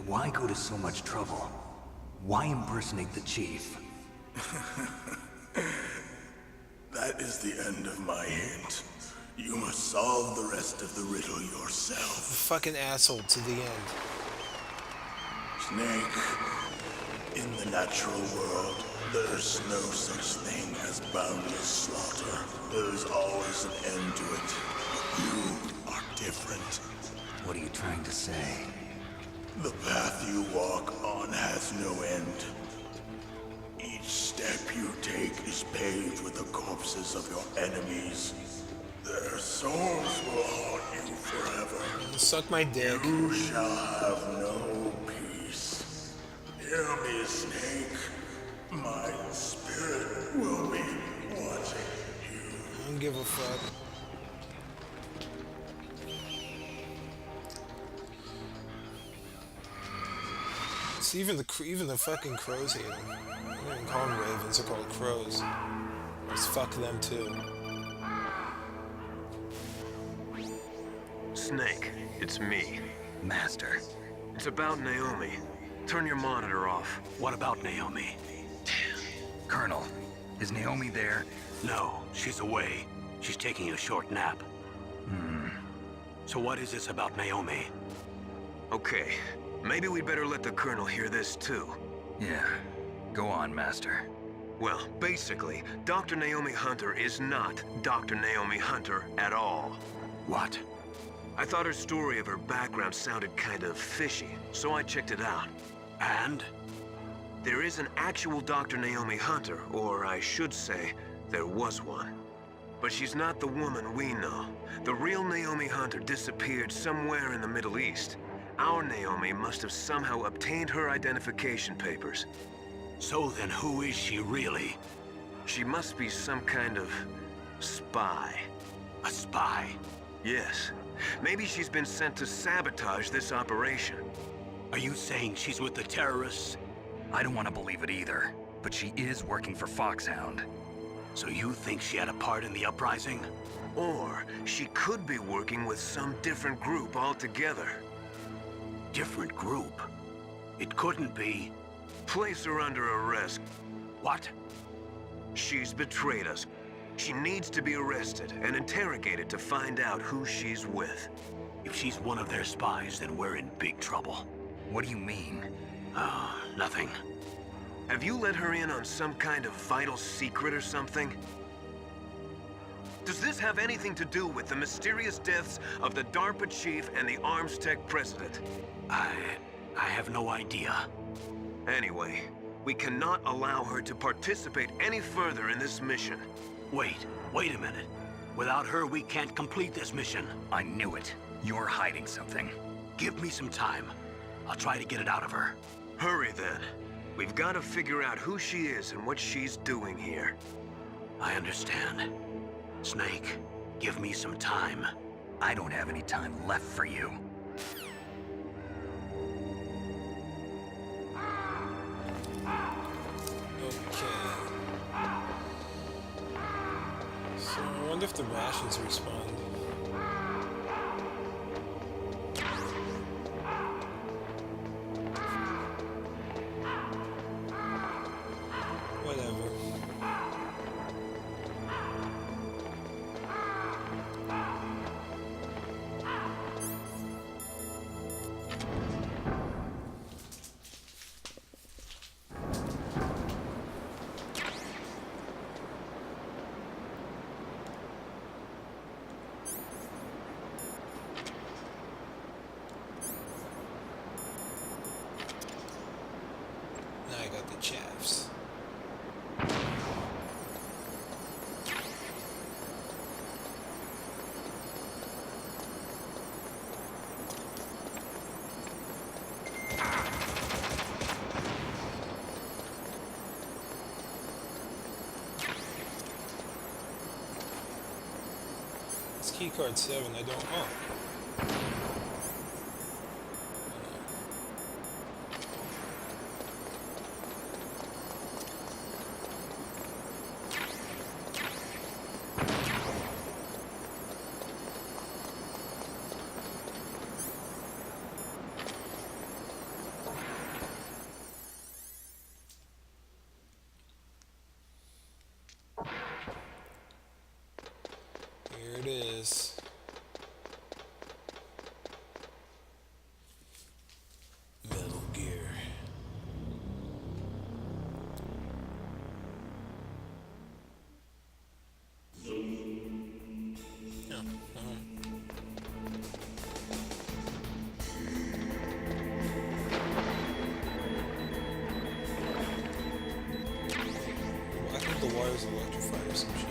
Why go to so much trouble? Why impersonate the chief? That is the end of my hint. You must solve the rest of the riddle yourself. Fucking asshole to the end. Snake, in the natural world, there's no such thing as boundless slaughter. There's always an end to it. But you are different. What are you trying to say? The path you walk on has no end. Each step you take is paved with the corpses of your enemies. Their souls will haunt you forever. Suck my dick. You shall have no peace. Hear me, Snake. My spirit will be watching you. I don't give a fuck. See, even the fucking crows hate him. I don't even call them ravens, they're called crows. Just fuck them too. Snake, it's me. Master. It's about Naomi. Turn your monitor off. What about Naomi? Colonel, is Naomi there? No, she's away. She's taking a short nap. So what is this about Naomi? Okay, maybe we'd better let the Colonel hear this too. Yeah. Go on, Master. Well, basically, Dr. Naomi Hunter is not Dr. Naomi Hunter at all. What? I thought her story of her background sounded kind of fishy, so I checked it out. And? There is an actual Dr. Naomi Hunter, or I should say, there was one. But she's not the woman we know. The real Naomi Hunter disappeared somewhere in the Middle East. Our Naomi must have somehow obtained her identification papers. So then who is she really? She must be some kind of spy. A spy? Yes. Maybe she's been sent to sabotage this operation. Are you saying she's with the terrorists? I don't want to believe it either, but she is working for Foxhound. So you think she had a part in the uprising? Or she could be working with some different group altogether. Different group? It couldn't be. Place her under arrest. What? She's betrayed us. She needs to be arrested and interrogated to find out who she's with. If she's one of their spies, then we're in big trouble. What do you mean? Nothing. Have you let her in on some kind of vital secret or something? Does this have anything to do with the mysterious deaths of the DARPA chief and the Arms Tech president? I have no idea. Anyway, we cannot allow her to participate any further in this mission. Wait a minute. Without her, we can't complete this mission. I knew it. You're hiding something. Give me some time. I'll try to get it out of her. Hurry then. We've got to figure out who she is and what she's doing here. I understand. Snake, give me some time. I don't have any time left for you. Okay. So I wonder if the rations respond. Whatever. Now I got the chaffs. It's keycard 7, I don't... Oh. Here it is. Metal Gear. Yeah, I think the wire's electrified or some shit.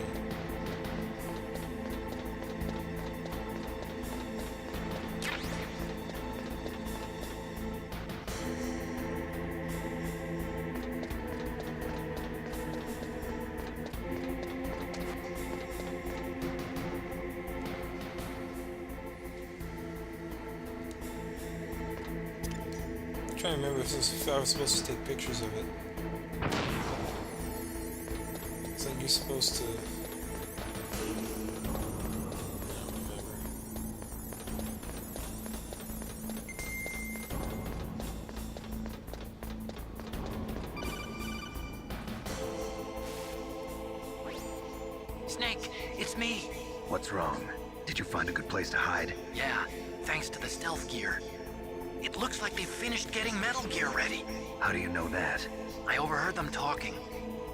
I'm trying to remember if I was supposed to take pictures of it. It's like you're supposed to. I don't remember. Snake, it's me. What's wrong? Did you find a good place to hide? Yeah, thanks to the stealth gear. It looks like they've finished getting Metal Gear ready. How do you know that? I overheard them talking.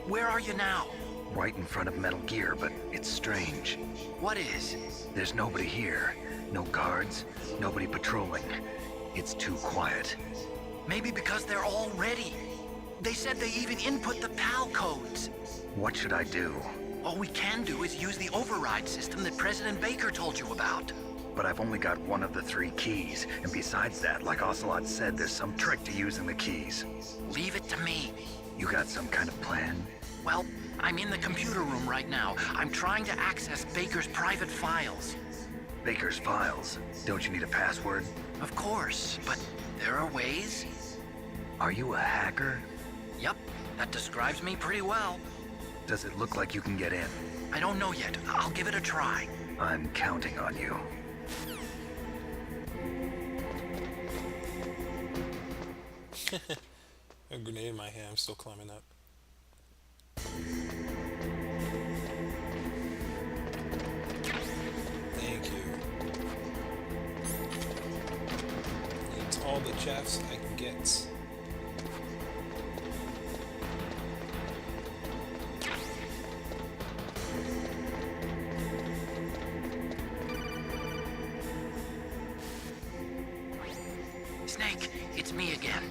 Where are you now? Right in front of Metal Gear, but it's strange. What is? There's nobody here. No guards, nobody patrolling. It's too quiet. Maybe because they're all ready. They said they even input the PAL codes. What should I do? All we can do is use the override system that President Baker told you about. But I've only got one of the 3 keys, and besides that, like Ocelot said, there's some trick to using the keys. Leave it to me. You got some kind of plan? Well, I'm in the computer room right now. I'm trying to access Baker's private files. Baker's files? Don't you need a password? Of course, but there are ways. Are you a hacker? Yep, that describes me pretty well. Does it look like you can get in? I don't know yet. I'll give it a try. I'm counting on you. A grenade in my hand, I'm still climbing up. Thank you. It's all the chaffs I can get. Snake, it's me again.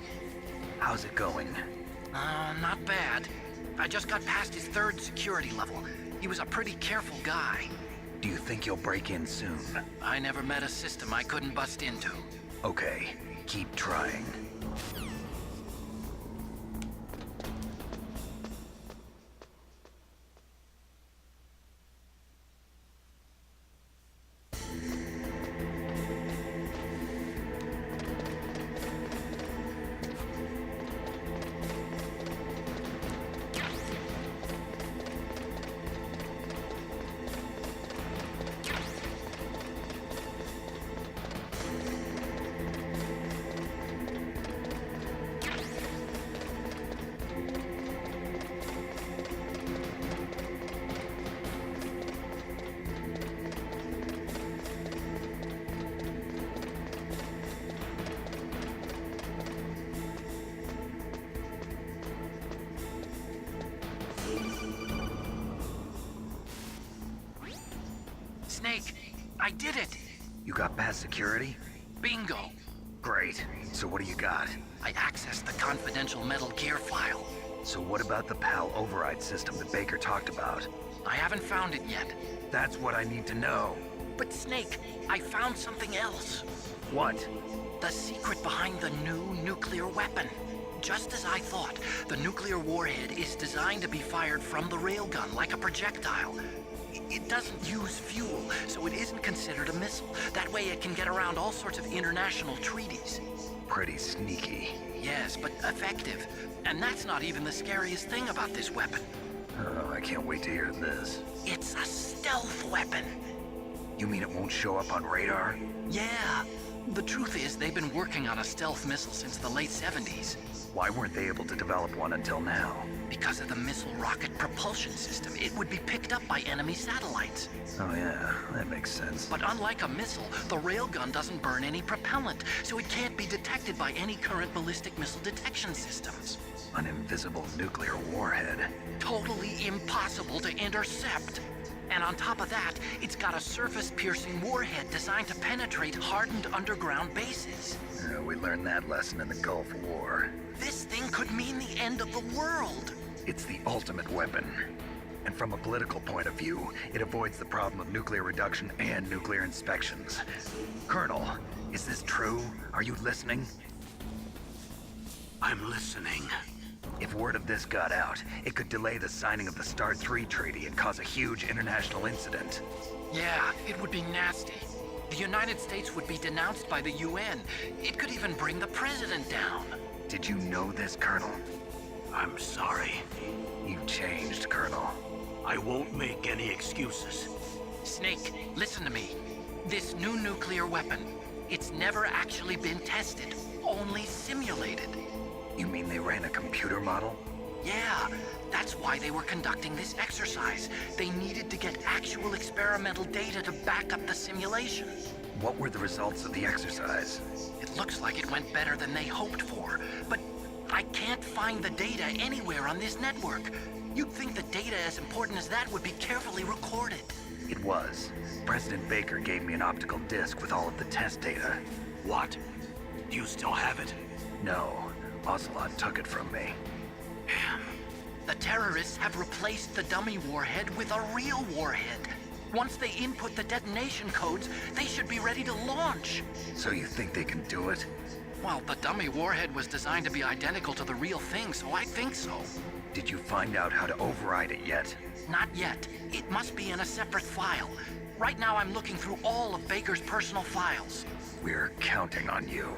How's it going? Not bad. I just got past his 3rd security level. He was a pretty careful guy. Do you think you'll break in soon? I never met a system I couldn't bust into. Okay, keep trying. Snake, I did it! You got past security? Bingo! Great. So what do you got? I accessed the confidential Metal Gear file. So what about the PAL override system that Baker talked about? I haven't found it yet. That's what I need to know. But Snake, I found something else. What? The secret behind the new nuclear weapon. Just as I thought, the nuclear warhead is designed to be fired from the railgun like a projectile. It doesn't use fuel, so it isn't considered a missile. That way it can get around all sorts of international treaties. Pretty sneaky. Yes, but effective. And that's not even the scariest thing about this weapon. Oh, I can't wait to hear this. It's a stealth weapon. You mean it won't show up on radar? Yeah. The truth is, they've been working on a stealth missile since the late 70s. Why weren't they able to develop one until now? Because of the missile rocket propulsion system, it would be picked up by enemy satellites. Oh yeah, that makes sense. But unlike a missile, the railgun doesn't burn any propellant, so it can't be detected by any current ballistic missile detection systems. An invisible nuclear warhead. Totally impossible to intercept. And on top of that, it's got a surface-piercing warhead designed to penetrate hardened underground bases. We learned that lesson in the Gulf War. This thing could mean the end of the world. It's the ultimate weapon. And from a political point of view, it avoids the problem of nuclear reduction and nuclear inspections. Colonel, is this true? Are you listening? I'm listening. If word of this got out, it could delay the signing of the START 3 treaty and cause a huge international incident. Yeah, it would be nasty. The United States would be denounced by the UN. It could even bring the president down. Did you know this, Colonel? I'm sorry. You changed, Colonel. I won't make any excuses. Snake, listen to me. This new nuclear weapon, it's never actually been tested, only simulated. You mean they ran a computer model? Yeah, that's why they were conducting this exercise. They needed to get actual experimental data to back up the simulation. What were the results of the exercise? It looks like it went better than they hoped for, but I can't find the data anywhere on this network. You'd think the data as important as that would be carefully recorded. It was. President Baker gave me an optical disc with all of the test data. What? Do you still have it? No, Ocelot took it from me. Damn. The terrorists have replaced the dummy warhead with a real warhead. Once they input the detonation codes, they should be ready to launch. So you think they can do it? Well, the dummy warhead was designed to be identical to the real thing, so I think so. Did you find out how to override it yet? Not yet. It must be in a separate file. Right now I'm looking through all of Baker's personal files. We're counting on you.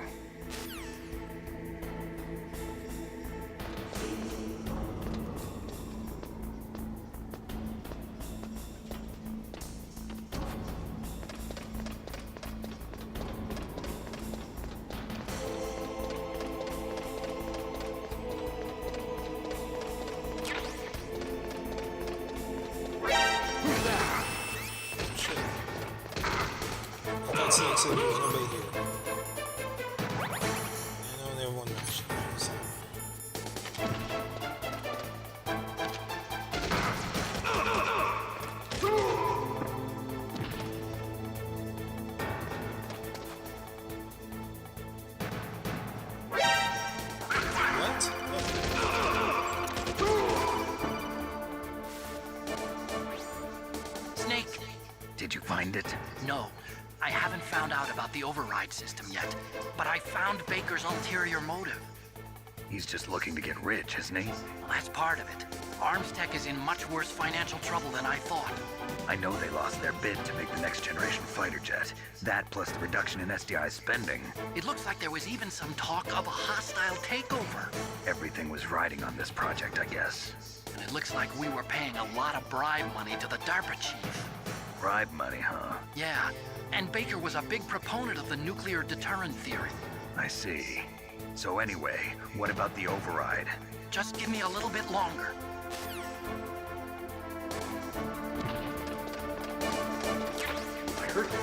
Snake said there was nobody here. I know everyone mentioned that. Snake! Did you find it? No. I haven't found out about the override system yet, but I found Baker's ulterior motive. He's just looking to get rich, isn't he? Well, that's part of it. Armstech is in much worse financial trouble than I thought. I know they lost their bid to make the next generation fighter jet. That plus the reduction in SDI spending. It looks like there was even some talk of a hostile takeover. Everything was riding on this project, I guess. And it looks like we were paying a lot of bribe money to the DARPA chief. Bribe money, huh? Yeah, and Baker was a big proponent of the nuclear deterrent theory. I see. So anyway, what about the override? Just give me a little bit longer. I heard you.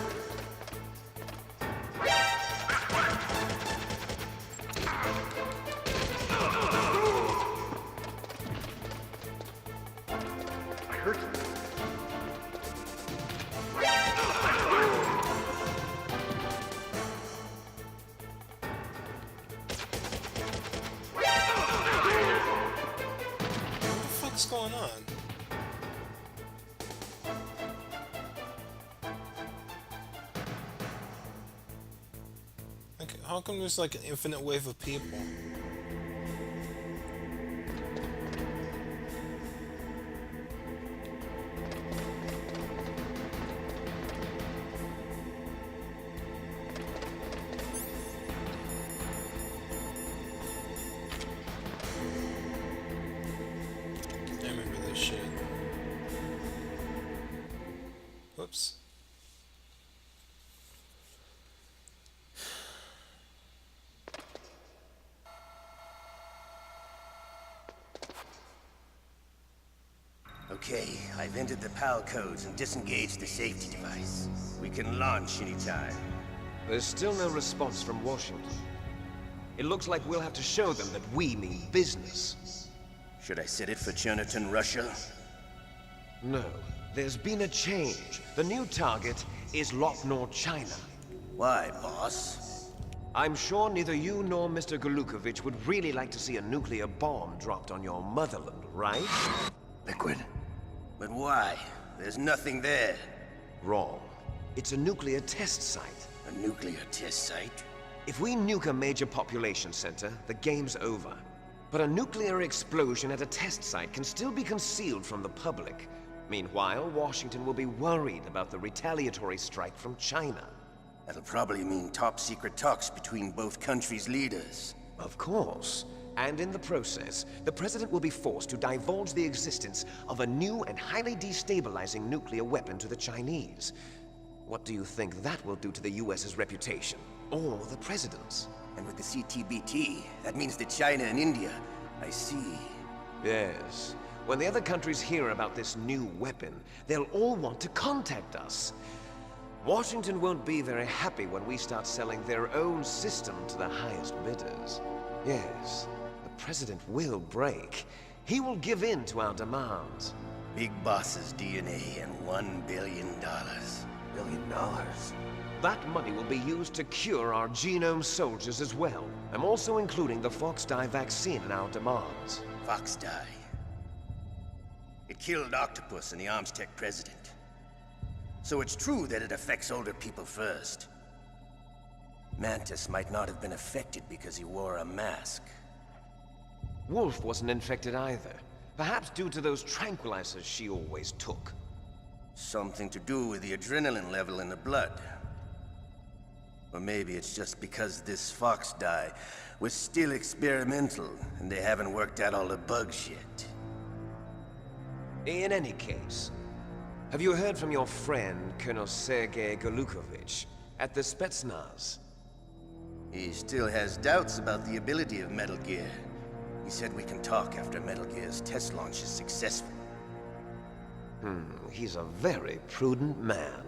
I heard you. What's going on? Like, how come there's like an infinite wave of people? Whoops. Okay, I've entered the PAL codes and disengaged the safety device. We can launch anytime. There's still no response from Washington. It looks like we'll have to show them that we mean business. Should I set it for Cherniton, Russia? No, there's been a change. The new target is Lopnor, China. Why, boss? I'm sure neither you nor Mr. Golukovich would really like to see a nuclear bomb dropped on your motherland, right? Liquid. But why? There's nothing there. Wrong. It's a nuclear test site. A nuclear test site? If we nuke a major population center, the game's over. But a nuclear explosion at a test site can still be concealed from the public. Meanwhile, Washington will be worried about the retaliatory strike from China. That'll probably mean top-secret talks between both countries' leaders. Of course. And in the process, the President will be forced to divulge the existence of a new and highly destabilizing nuclear weapon to the Chinese. What do you think that will do to the US's reputation? Or the President's? And with the CTBT, that means that China and India. I see. Yes. When the other countries hear about this new weapon, they'll all want to contact us. Washington won't be very happy when we start selling their own system to the highest bidders. Yes, the President will break. He will give in to our demands. Big Boss's DNA and $1 billion. $1 billion. That money will be used to cure our genome soldiers as well. I'm also including the Fox-Die vaccine in our demands. Fox-Die. It killed Octopus and the Armstech president. So it's true that it affects older people first. Mantis might not have been affected because he wore a mask. Wolf wasn't infected either. Perhaps due to those tranquilizers she always took. Something to do with the adrenaline level in the blood. Or maybe it's just because this Fox-Die was still experimental and they haven't worked out all the bugs yet. In any case, have you heard from your friend, Colonel Sergei Golukovich, at the Spetsnaz? He still has doubts about the ability of Metal Gear. He said we can talk after Metal Gear's test launch is successful. He's a very prudent man.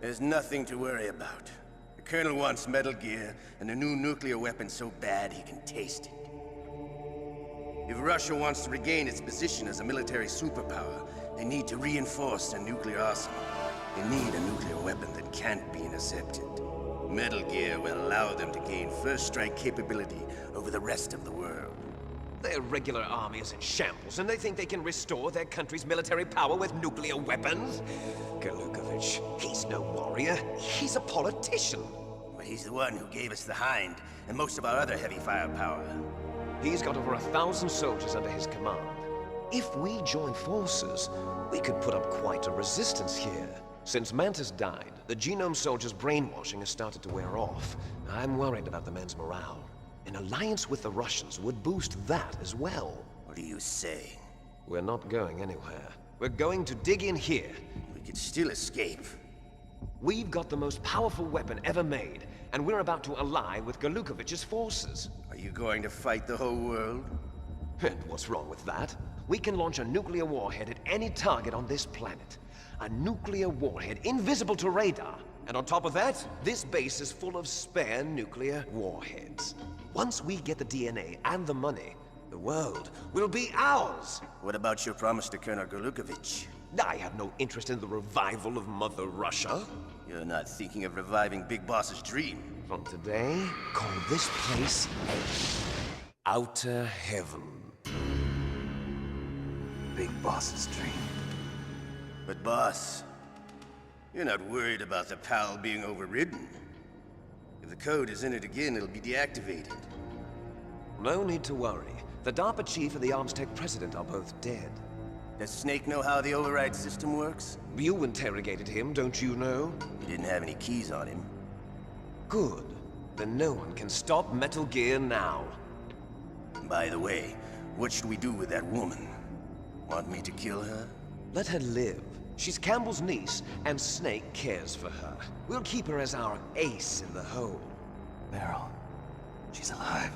There's nothing to worry about. The Colonel wants Metal Gear and a new nuclear weapon so bad he can taste it. If Russia wants to regain its position as a military superpower, they need to reinforce their nuclear arsenal. They need a nuclear weapon that can't be intercepted. Metal Gear will allow them to gain first strike capability over the rest of the world. Their regular army is in shambles, and they think they can restore their country's military power with nuclear weapons? Golukovich, he's no warrior. He's a politician. But he's the one who gave us the Hind and most of our other heavy firepower. He's got over 1,000 soldiers under his command. If we join forces, we could put up quite a resistance here. Since Mantis died, the genome soldiers' brainwashing has started to wear off. I'm worried about the man's morale. An alliance with the Russians would boost that as well. What are you saying? We're not going anywhere. We're going to dig in here. We could still escape. We've got the most powerful weapon ever made, and we're about to ally with Golukovich's forces. Are you going to fight the whole world? And what's wrong with that? We can launch a nuclear warhead at any target on this planet. A nuclear warhead invisible to radar. And on top of that, this base is full of spare nuclear warheads. Once we get the DNA and the money, the world will be ours! What about your promise to Colonel Golukovich? I have no interest in the revival of Mother Russia. You're not thinking of reviving Big Boss's dream. From today, call this place Outer Heaven. Big Boss's dream. But boss, you're not worried about the PAL being overridden. If the code is in it again, it'll be deactivated. No need to worry. The DARPA chief and the Armstech president are both dead. Does Snake know how the override system works? You interrogated him, don't you know? He didn't have any keys on him. Good. Then no one can stop Metal Gear now. By the way, what should we do with that woman? Want me to kill her? Let her live. She's Campbell's niece, and Snake cares for her. We'll keep her as our ace in the hole. Meryl. She's alive.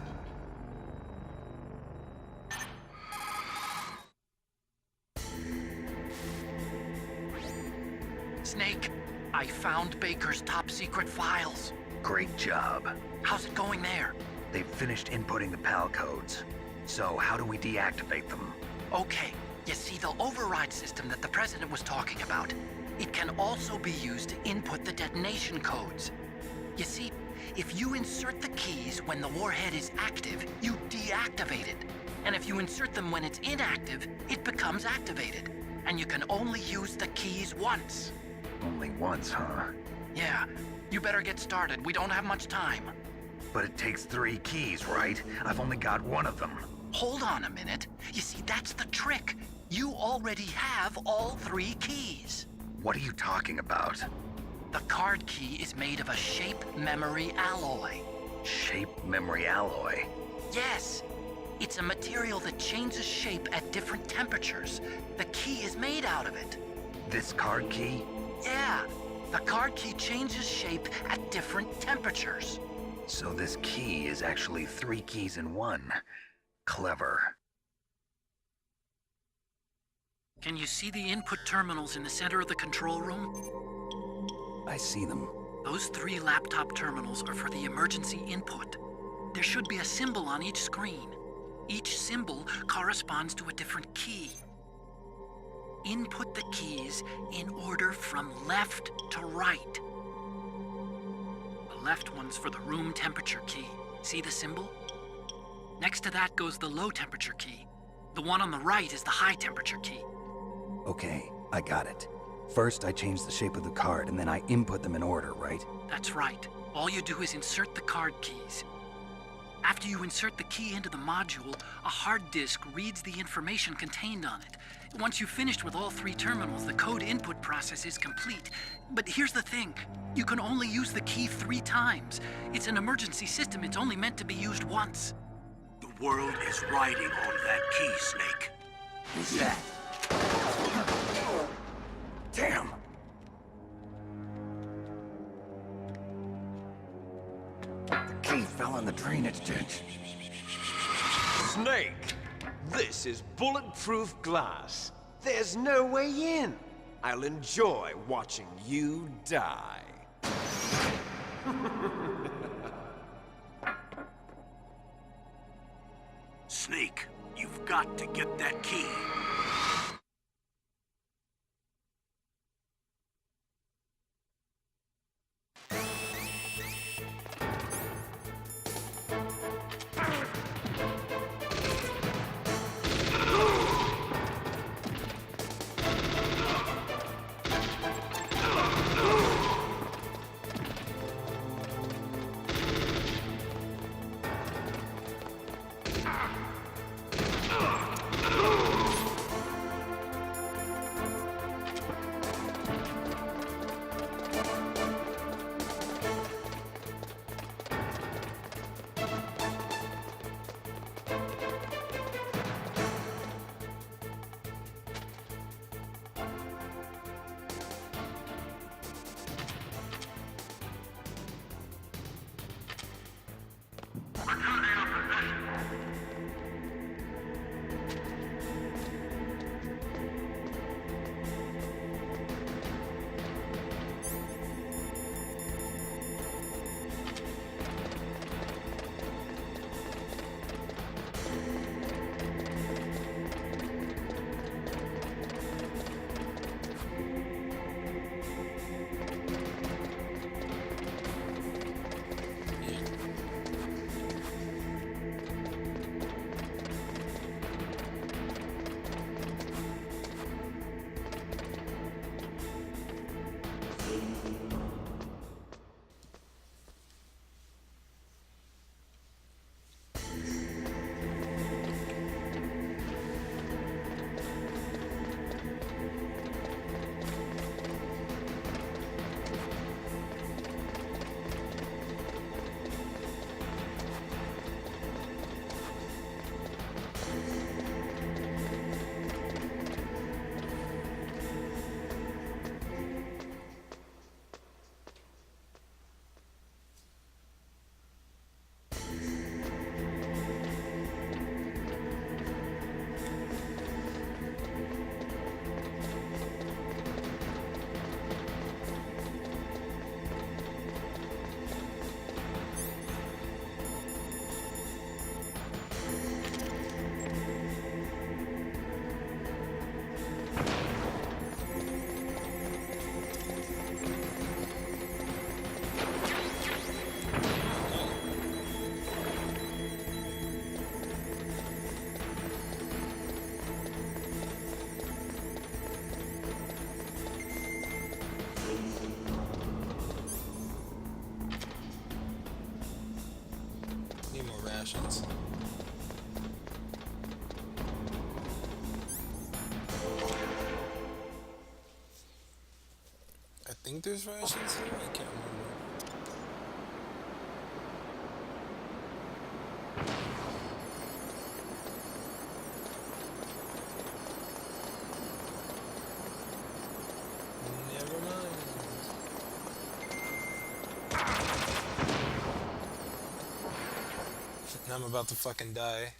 Snake, I found Baker's top secret files. Great job. How's it going there? They've finished inputting the PAL codes. So how do we deactivate them? Okay, you see the override system that the President was talking about. It can also be used to input the detonation codes. You see, if you insert the keys when the warhead is active, you deactivate it. And if you insert them when it's inactive, it becomes activated. And you can only use the keys once. Only once, huh? Yeah, you better get started. We don't have much time. But it takes 3 keys, right? I've only got 1 of them. Hold on a minute. You see, that's the trick. You already have all 3 keys. What are you talking about? The card key is made of a shape memory alloy. Shape memory alloy? Yes. It's a material that changes shape at different temperatures. The key is made out of it. This card key? Yeah. The card key changes shape at different temperatures. So this key is actually 3 keys in 1. Clever. Can you see the input terminals in the center of the control room? I see them. Those 3 laptop terminals are for the emergency input. There should be a symbol on each screen. Each symbol corresponds to a different key. Input the keys in order from left to right. The left one's for the room temperature key. See the symbol? Next to that goes the low temperature key. The one on the right is the high temperature key. Okay, I got it. First, I change the shape of the card, and then I input them in order, right? That's right. All you do is insert the card keys. After you insert the key into the module, a hard disk reads the information contained on it. Once you've finished with all 3 terminals, the code input process is complete. But here's the thing. You can only use the key 3 times. It's an emergency system. It's only meant to be used once. The world is riding on that key, Snake. Who's that? Damn! The key fell in the drainage ditch. Snake, this is bulletproof glass. There's no way in. I'll enjoy watching you die. Snake, you've got to get that key. rations. I think there's rations here? I can't remember. Never mind. I'm about to fucking die.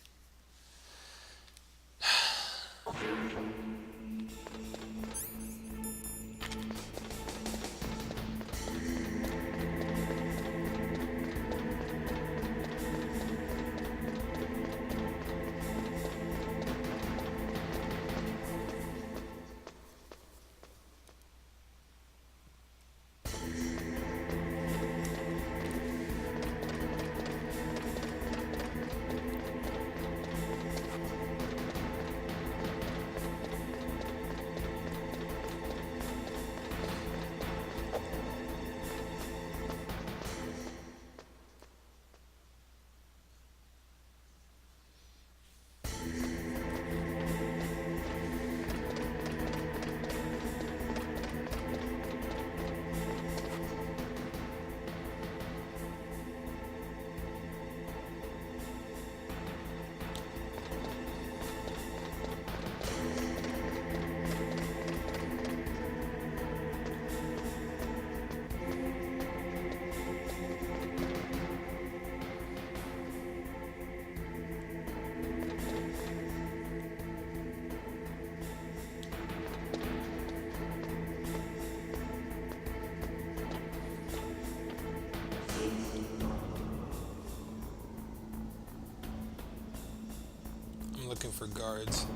I'm looking for guards.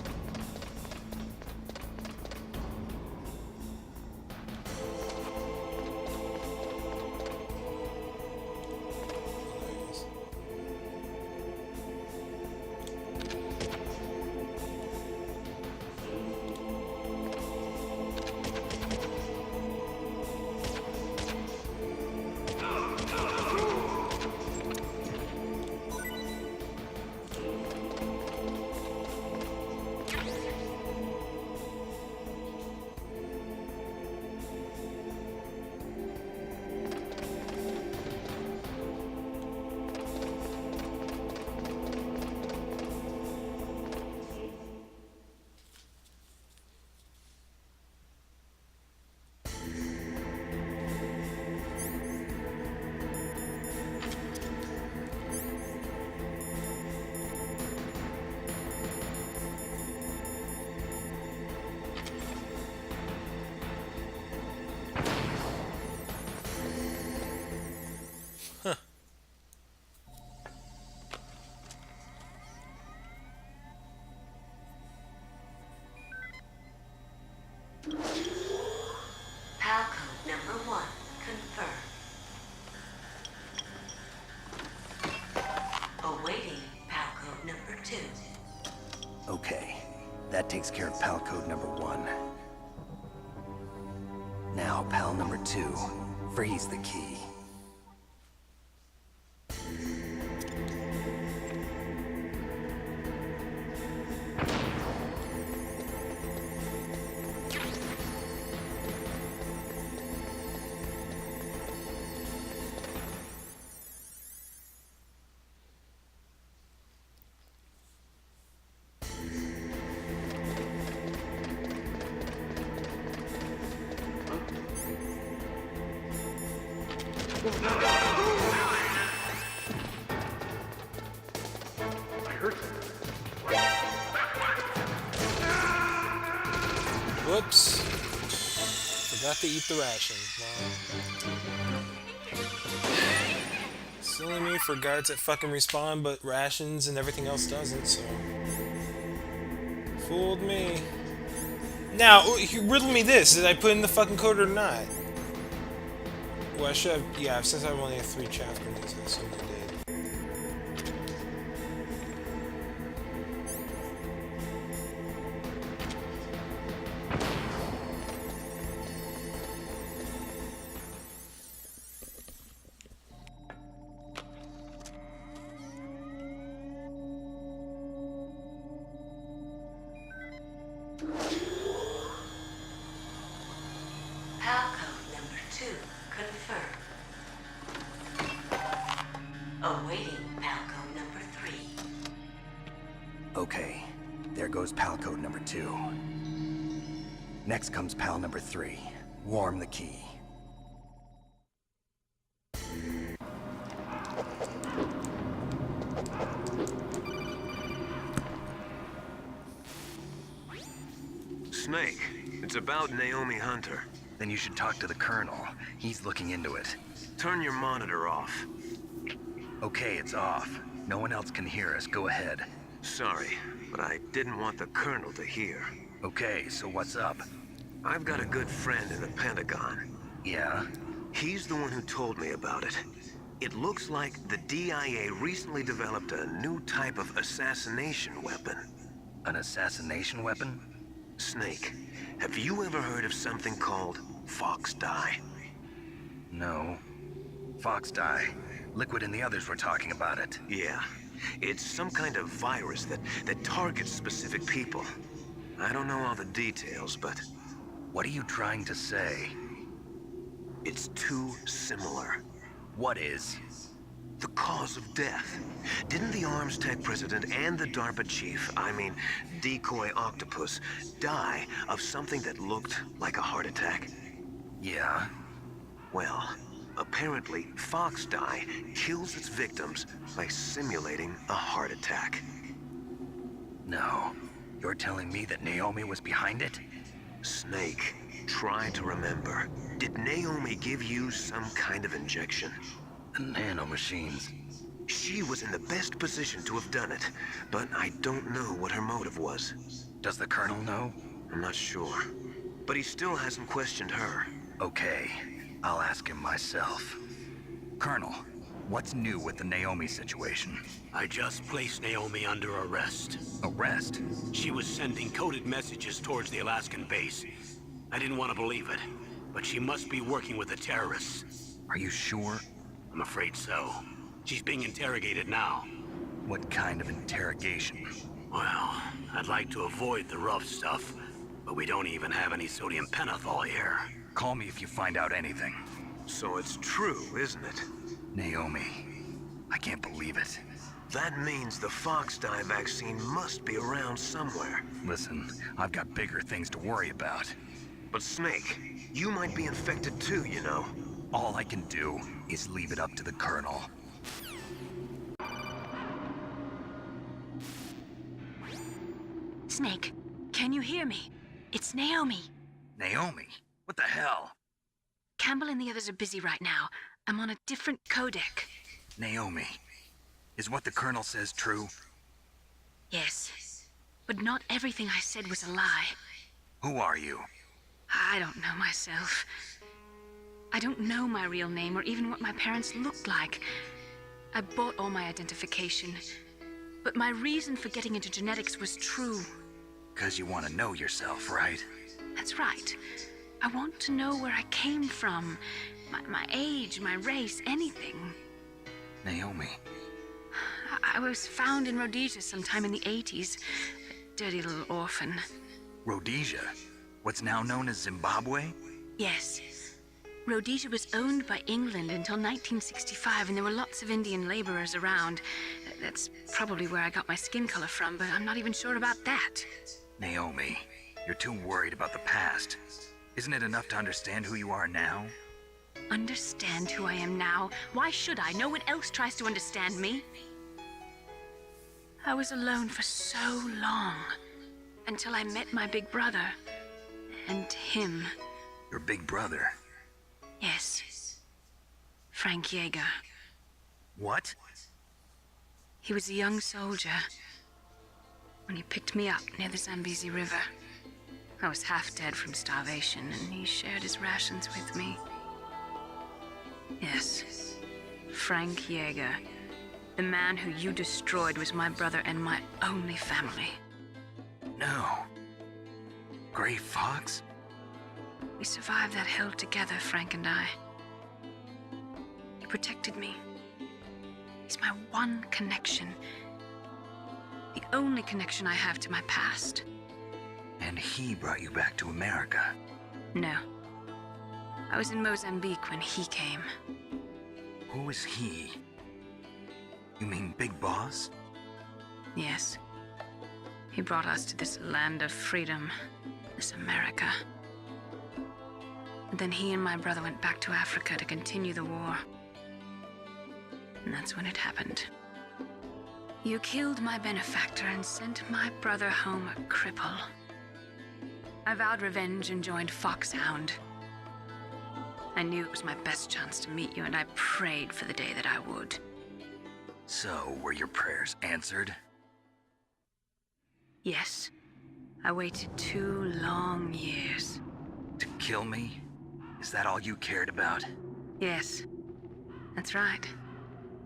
PAL code number 1 confirmed. Awaiting PAL code number 2. Okay, that takes care of PAL code number 1. Now, PAL number 2. Freeze the key. Whoops. Forgot to eat the ration. Wow. Silly me for guards that fucking respawn, but rations and everything else doesn't, so... Fooled me. Now, riddle me this. Did I put in the fucking code or not? Well, I should have... Yeah, since I only have 3 chaff grenades, I assume I did. goes pal code number 2. Next comes pal number 3. Warm the key. Snake, it's about Naomi Hunter. Then you should talk to the Colonel. He's looking into it. Turn your monitor off. Okay, it's off. No one else can hear us. Go ahead. Sorry, but I didn't want the Colonel to hear. Okay, so what's up? I've got a good friend in the Pentagon. Yeah? He's the one who told me about it. It looks like the DIA recently developed a new type of assassination weapon. An assassination weapon? Snake, have you ever heard of something called Fox Dye? No. Fox dye. Liquid and the others were talking about it. Yeah. It's some kind of virus that targets specific people. I don't know all the details, but What are you trying to say? it's too similar. What is? The cause of death. Didn't the Arms Tech president and the DARPA chief, I mean, Decoy Octopus, die of something that looked like a heart attack? Yeah? Well, apparently, Fox Dye kills its victims by simulating a heart attack. No. You're telling me that Naomi was behind it? Snake, try to remember. Did Naomi give you some kind of injection? The nanomachines. She was in the best position to have done it, but I don't know what her motive was. Does the Colonel know? I'm not sure. But he still hasn't questioned her. Okay. I'll ask him myself. Colonel, what's new with the Naomi situation? I just placed Naomi under arrest. Arrest? She was sending coded messages towards the Alaskan base. I didn't want to believe it, but she must be working with the terrorists. Are you sure? I'm afraid so. She's being interrogated now. What kind of interrogation? Well, I'd like to avoid the rough stuff, but we don't even have any sodium pentothal here. Call me if you find out anything. So it's true, isn't it? Naomi. I can't believe it. That means the Fox Dye vaccine must be around somewhere. Listen, I've got bigger things to worry about. But Snake, you might be infected too, you know. All I can do is leave it up to the Colonel. Snake, can you hear me? It's Naomi. Naomi? What the hell? Campbell and the others are busy right now. I'm on a different codec. Naomi. Is what the Colonel says true? Yes. But not everything I said was a lie. Who are you? I don't know myself. I don't know my real name or even what my parents looked like. I bought all my identification. But my reason for getting into genetics was true. 'Cause you want to know yourself, right? That's right. I want to know where I came from. My age, my race, anything. Naomi. I was found in Rhodesia sometime in the 80s. A dirty little orphan. Rhodesia? What's now known as Zimbabwe? Yes. Rhodesia was owned by England until 1965, and there were lots of Indian laborers around. That's probably where I got my skin color from, but I'm not even sure about that. Naomi, you're too worried about the past. Isn't it enough to understand who you are now? Understand who I am now? Why should I? No one else tries to understand me. I was alone for so long, until I met my big brother. And him. Your big brother? Yes. Frank Yeager. What? He was a young soldier when he picked me up near the Zambezi River. I was half dead from starvation, and he shared his rations with me. Yes, Frank Yeager. The man who you destroyed was my brother and my only family. No. Gray Fox? We survived that hell together, Frank and I. He protected me. He's my one connection. The only connection I have to my past. And he brought you back to America? No. I was in Mozambique when he came. Who is he? You mean Big Boss? Yes. He brought us to this land of freedom, this America. And then he and my brother went back to Africa to continue the war. And that's when it happened. You killed my benefactor and sent my brother home a cripple. I vowed revenge and joined Foxhound. I knew it was my best chance to meet you, and I prayed for the day that I would. So, were your prayers answered? Yes. I waited 2 long years. To kill me? Is that all you cared about? Yes. That's right.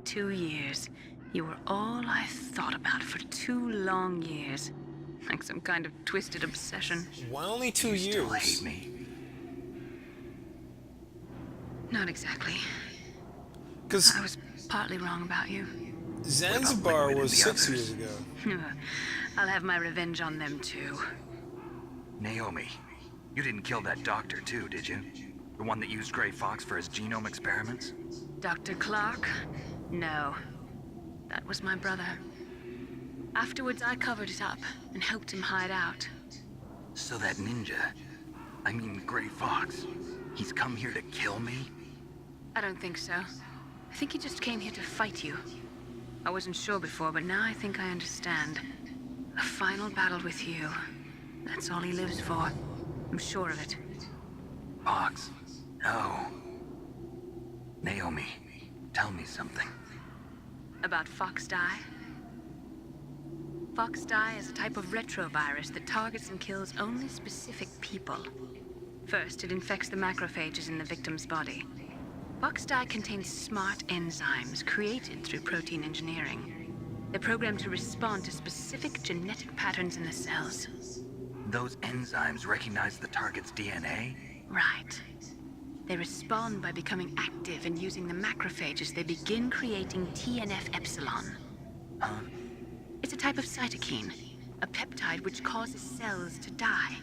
2 years. You were all I thought about for 2 long years. Like some kind of twisted obsession. Why only 2 years? You still hate me? Not exactly. Because I was partly wrong about you. Zanzibar Liquid and was the 6 others? years ago. I'll have my revenge on them too. Naomi, you didn't kill that doctor too, did you? The one that used Gray Fox for his genome experiments? Dr. Clark? No. That was my brother. Afterwards, I covered it up and helped him hide out. So that ninja, I mean Gray Fox, he's come here to kill me? I don't think so. I think he just came here to fight you. I wasn't sure before, but now I think I understand. A final battle with you. That's all he lives for. I'm sure of it. Fox? No. Naomi, tell me something. About Fox Die? Fox Die is a type of retrovirus that targets and kills only specific people. First, it infects the macrophages in the victim's body. Fox Die contains smart enzymes created through protein engineering. They're programmed to respond to specific genetic patterns in the cells. Those enzymes recognize the target's DNA? Right. They respond by becoming active and using the macrophages. They begin creating TNF-epsilon. Huh? It's a type of cytokine, a peptide which causes cells to die.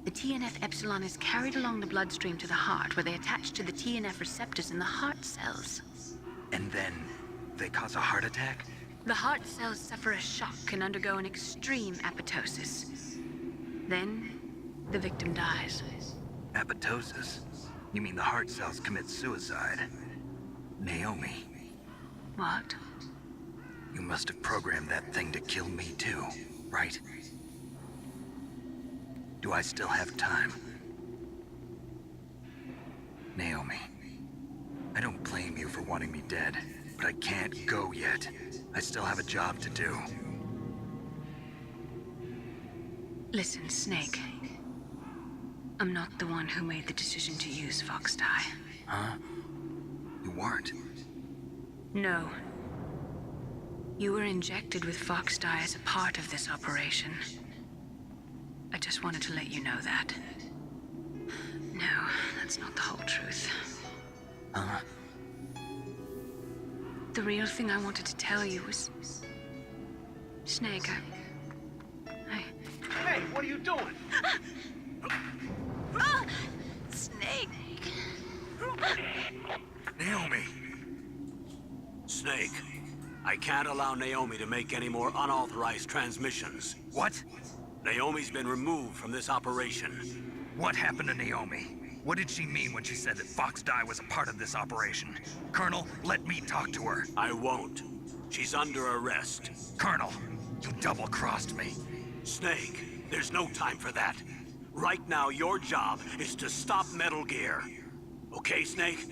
The TNF-epsilon is carried along the bloodstream to the heart, where they attach to the TNF receptors in the heart cells. And then they cause a heart attack? The heart cells suffer a shock and undergo an extreme apoptosis. Then, the victim dies. Apoptosis? You mean the heart cells commit suicide? Naomi, What? you must have programmed that thing to kill me too, right? Do I still have time? Naomi, I don't blame you for wanting me dead, but I can't go yet. I still have a job to do. Listen, Snake. I'm not the one who made the decision to use Fox Die. Huh? You weren't? No. You were injected with Fox Die as a part of this operation. I just wanted to let you know that. No, that's not the whole truth. Huh? The real thing I wanted to tell you was... Snake, Hey, what are you doing? Snake! Naomi! Snake, I can't allow Naomi to make any more unauthorized transmissions. What? Naomi's been removed from this operation. What happened to Naomi? What did she mean when she said that Fox Die was a part of this operation? Colonel, let me talk to her. I won't. She's under arrest. Colonel, you double-crossed me. Snake, there's no time for that. Right now, your job is to stop Metal Gear. Okay, Snake?